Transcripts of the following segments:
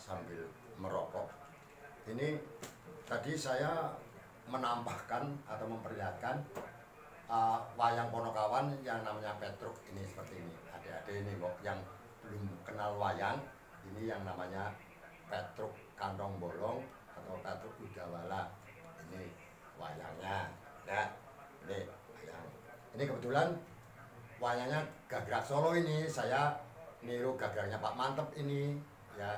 sambil merokok. Ini tadi saya menampakkan atau memperlihatkan wayang Ponokawan yang namanya Petruk ini seperti ini. Adik-adik ini kok yang belum kenal wayang, ini yang namanya Petruk Kantong Bolong atau Petruk Udawala. Ini wayangnya. Nah, ini wayang. Ini kebetulan wayangnya Gagrak Solo ini. Saya niru gagraknya Pak Mantep ini ya.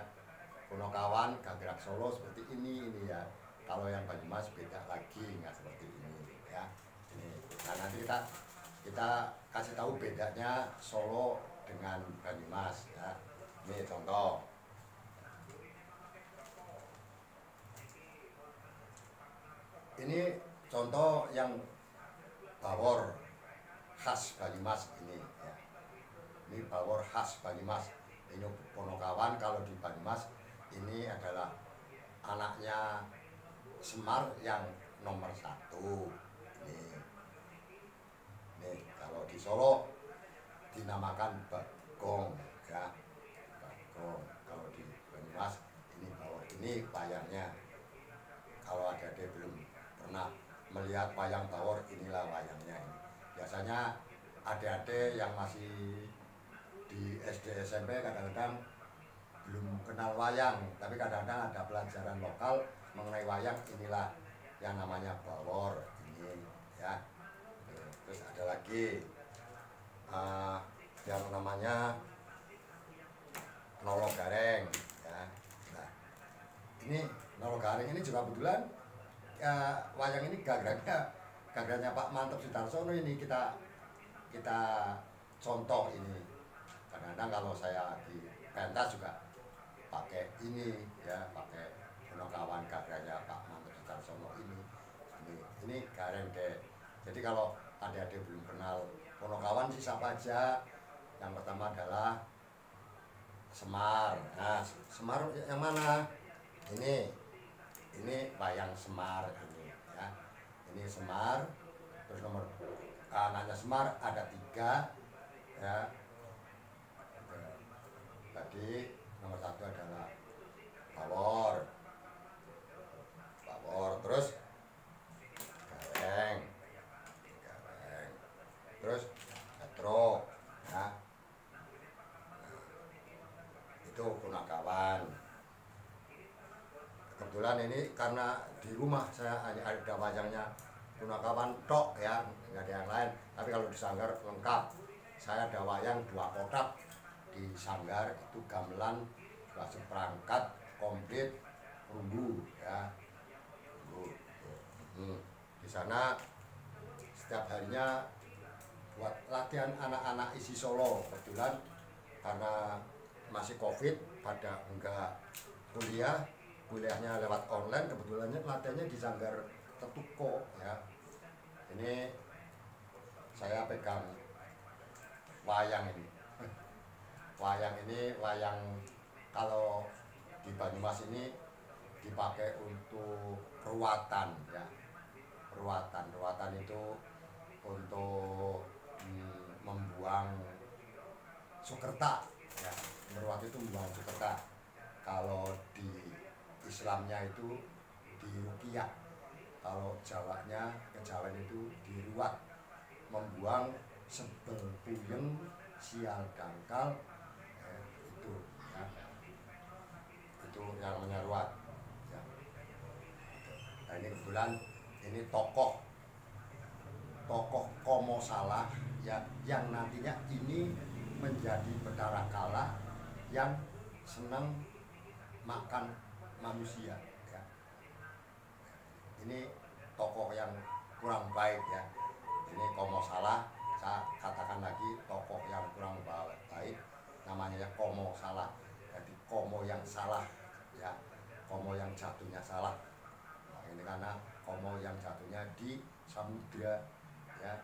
Ponokawan Gagrak Solo seperti ini ya. Kalau yang Banyumas beda lagi, nggak seperti ini ya. Ini. Nah, nanti kita kasih tahu bedanya Solo dengan Banyumas ya. Ini contoh. Ini contoh yang bawor khas Banyumas ini ya. Ini bawor khas Banyumas. Ini Ponokawan kalau di Banyumas ini adalah anaknya Semar yang nomor 1. Nih, kalau di Solo dinamakan Bagong ya. Bagong. Kalau di Banyumas ini bawor. Ini wayangnya. Kalau adik-adik belum pernah melihat wayang bawor, inilah wayangnya ini. Biasanya adik-adik yang masih di SD SMP kadang-kadang belum kenal wayang, tapi kadang-kadang ada pelajaran lokal mengenai wayang, inilah yang namanya bawor ini ya. Terus ada lagi yang namanya Nolo Gareng ya. Nah, ini Nolo Gareng ini juga kebetulan wayang ini gagraknya Pak Mantep Sudarsono ini kita contoh ini. Kadang-kadang kalau saya di pentas juga pakai ini ya, pakai Ponokawan gagraknya Pak Mantep Sudarsono ini. Ini gareng deh. Jadi kalau adik-adik belum kenal Ponokawan sih siapa aja. Yang pertama adalah Semar. Nah, Semar yang mana? Ini wayang Semar ini ya. Ini Semar. Terus nomor anaknya Semar ada 3 ya. Tadi nomor 1 adalah bawor, terus gareng, terus petruk ya. Itu Ponokawan. Kebetulan ini karena di rumah saya hanya ada wayangnya Ponokawan tok ya, nggak ada yang lain. Tapi kalau di Sanggar lengkap. Saya ada wayang 2 kotak di Sanggar, itu gamelan, baju perangkat komplit, perunggu ya. Di sana setiap harinya buat latihan anak-anak isi Solo. Kebetulan karena masih COVID, pada enggak kuliahnya lewat online, kebetulannya latihannya di Sanggar Tetuko ya. Ini saya pegang wayang ini. Wayang kalau di Banyumas ini dipakai untuk ruatan ya. Ruatan itu untuk membuang sukerta ya. Meruat itu membuang sukerta. Kalau di Islamnya itu di ruqyah. Kalau Jawanya, kejawen itu diruat, membuang sebel puyeng, sial dangkal itu ya. Itu yang namanya ruat ya. Nah, ini kebetulan ini tokoh Komo Salah ya, yang nantinya ini menjadi Bathara Kala yang senang makan manusia ya. Ini tokoh yang kurang baik ya. Ini Komo Salah, saya katakan lagi tokoh yang kurang baik, namanya ya Komo Salah. Jadi Komo yang salah ya, Komo yang jatuhnya salah. Nah, ini karena Komo yang jatuhnya di samudra ya,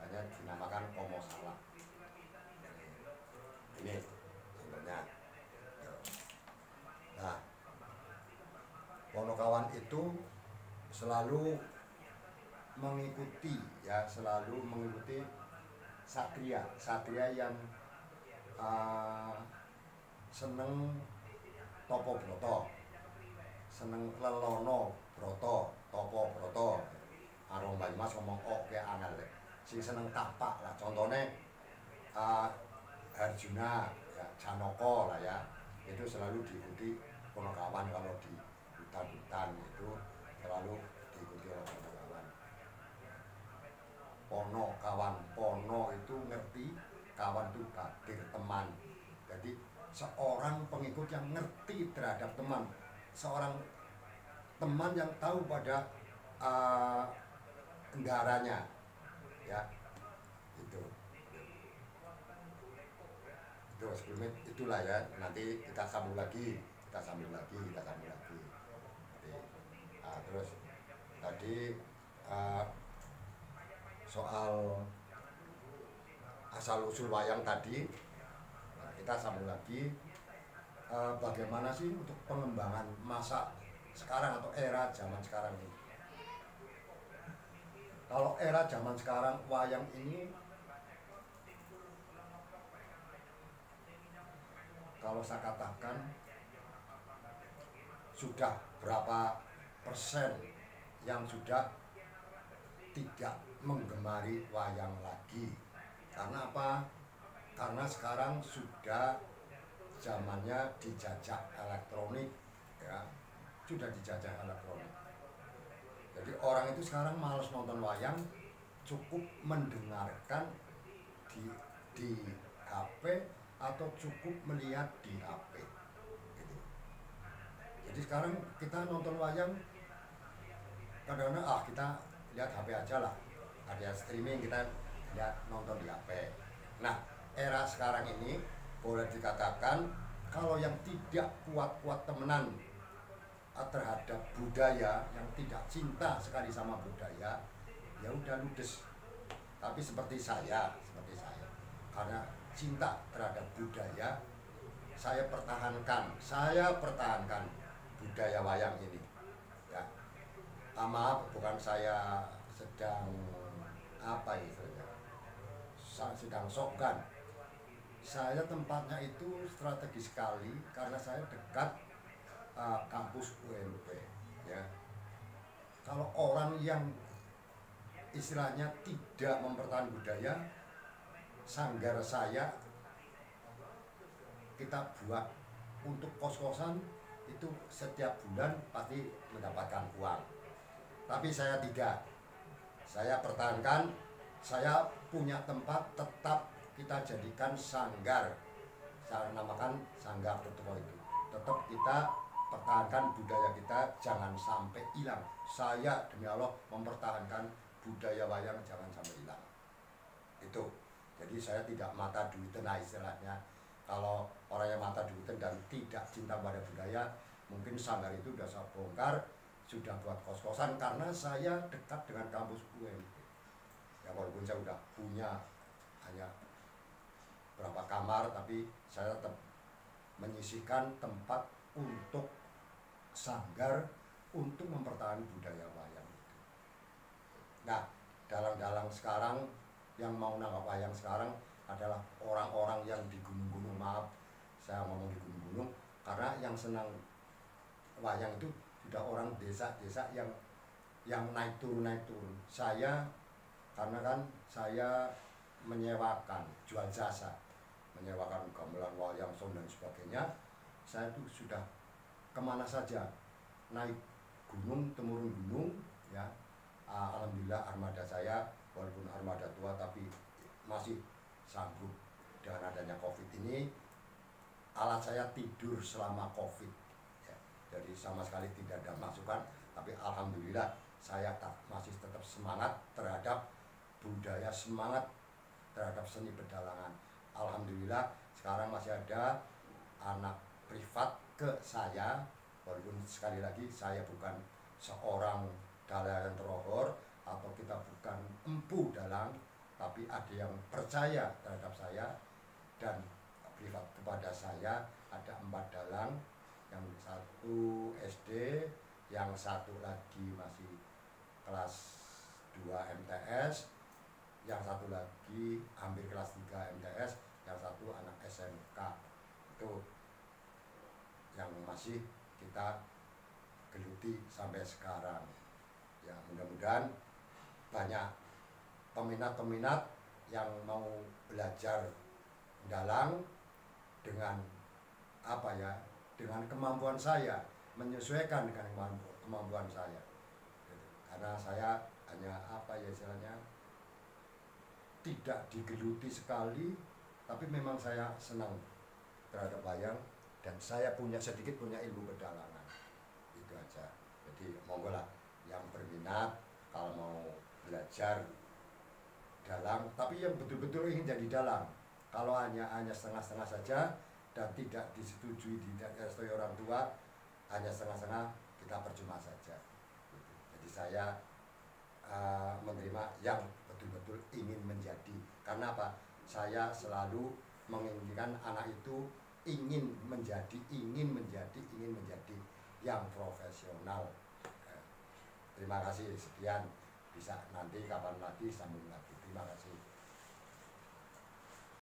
hanya dinamakan Komo Salah. Ini contohnya. Nah, Ponokawan itu selalu mengikuti satria yang seneng topo broto, seneng lelono broto, topo broto. Arung Banyumas ngomong oke angel. Sing seneng tapak lah, contohnya Arjuna, ya, Janoko lah ya, itu selalu diikuti Ponokawan. Kalau di hutan-hutan itu selalu diikuti oleh Ponokawan. Ponokawan, pono itu ngerti, kawan itu hadir, teman. Jadi seorang pengikut yang ngerti terhadap teman, seorang teman yang tahu pada kendaraannya, ya, itu sebelumnya itulah ya. Nanti kita sambung lagi. Jadi, terus tadi soal asal usul wayang tadi, kita sambung lagi. Bagaimana sih untuk pengembangan masa sekarang atau era zaman sekarang ini? Kalau era zaman sekarang, wayang ini kalau saya katakan sudah berapa persen yang sudah tidak menggemari wayang lagi. Karena apa? Karena sekarang sudah zamannya dijajah elektronik, ya, sudah dijajah elektronik. Jadi orang itu sekarang malas nonton wayang, cukup mendengarkan di HP atau cukup melihat di HP. Gitu. Jadi sekarang kita nonton wayang kadang-kadang kita lihat HP aja lah, ada streaming, kita lihat nonton di HP. Nah, era sekarang ini boleh dikatakan kalau yang tidak kuat-kuat temenan terhadap budaya, yang tidak cinta sekali sama budaya, ya udah ludes. Tapi seperti saya, karena cinta terhadap budaya, saya pertahankan budaya wayang ini. Ya, maaf, bukan saya sedang apa itu, sedang sokan. Saya tempatnya itu strategis sekali karena saya dekat kampus UMP, ya. Kalau orang yang istilahnya tidak mempertahankan budaya, sanggar saya kita buat untuk kos-kosan itu setiap bulan pasti mendapatkan uang. Tapi saya tidak, saya pertahankan, saya punya tempat tetap kita jadikan sanggar, saya namakan sanggar Petruk itu. Tetap kita pertahankan budaya kita, jangan sampai hilang. Saya demi Allah mempertahankan budaya wayang jangan sampai hilang. Itu. Jadi saya tidak mata duitan istilahnya. Kalau orang yang mata duitan dan tidak cinta pada budaya, mungkin sanggar itu sudah saya bongkar, sudah buat kos-kosan karena saya dekat dengan kampus UMP. Ya walaupun saya sudah punya hanya berapa kamar, tapi saya tetap menyisihkan tempat untuk sanggar untuk mempertahankan budaya wayang itu. Nah, dalang-dalang sekarang yang mau nanggap wayang sekarang adalah orang-orang yang di gunung-gunung. Maaf, saya ngomong di gunung-gunung karena yang senang wayang itu sudah orang desa-desa yang naik turun. Saya karena kan saya menyewakan, jual jasa, menyewakan gamelan wayang, sound dan sebagainya. Saya itu sudah kemana saja, naik gunung, temurun gunung, ya. Alhamdulillah armada saya walaupun armada tua tapi masih sanggup. Dengan adanya COVID ini, alat saya tidur selama COVID, ya. Jadi sama sekali tidak ada masukan, tapi alhamdulillah saya masih tetap semangat terhadap budaya, semangat terhadap seni pedalangan. Alhamdulillah sekarang masih ada anak privat ke saya, walaupun sekali lagi saya bukan seorang dalang teror atau kita bukan empu dalang, tapi ada yang percaya terhadap saya dan privat kepada saya. Ada 4 dalang, yang satu SD, yang satu lagi masih kelas 2 MTS, yang satu lagi hampir kelas 3 MTS, yang satu anak SMK. Itu yang masih masih kita geluti sampai sekarang. Ya mudah-mudahan banyak peminat-peminat yang mau belajar dalang dengan apa ya, dengan kemampuan saya, menyesuaikan dengan kemampuan saya gitu. Karena saya hanya apa ya istilahnya, tidak digeluti sekali, tapi memang saya senang terhadap wayang dan saya sedikit punya ilmu pedalangan, itu aja. Jadi monggo lah yang berminat kalau mau belajar dalang, tapi yang betul-betul ingin jadi dalang. Kalau hanya setengah-setengah saja dan tidak disetujui, tidak direstui orang tua, hanya setengah-setengah, kita percuma saja gitu. Jadi saya menerima yang betul-betul ingin menjadi. Karena apa? Saya selalu menginginkan anak itu ingin menjadi yang profesional. Terima kasih, sekian, bisa nanti kapan lagi sambung lagi. Terima kasih.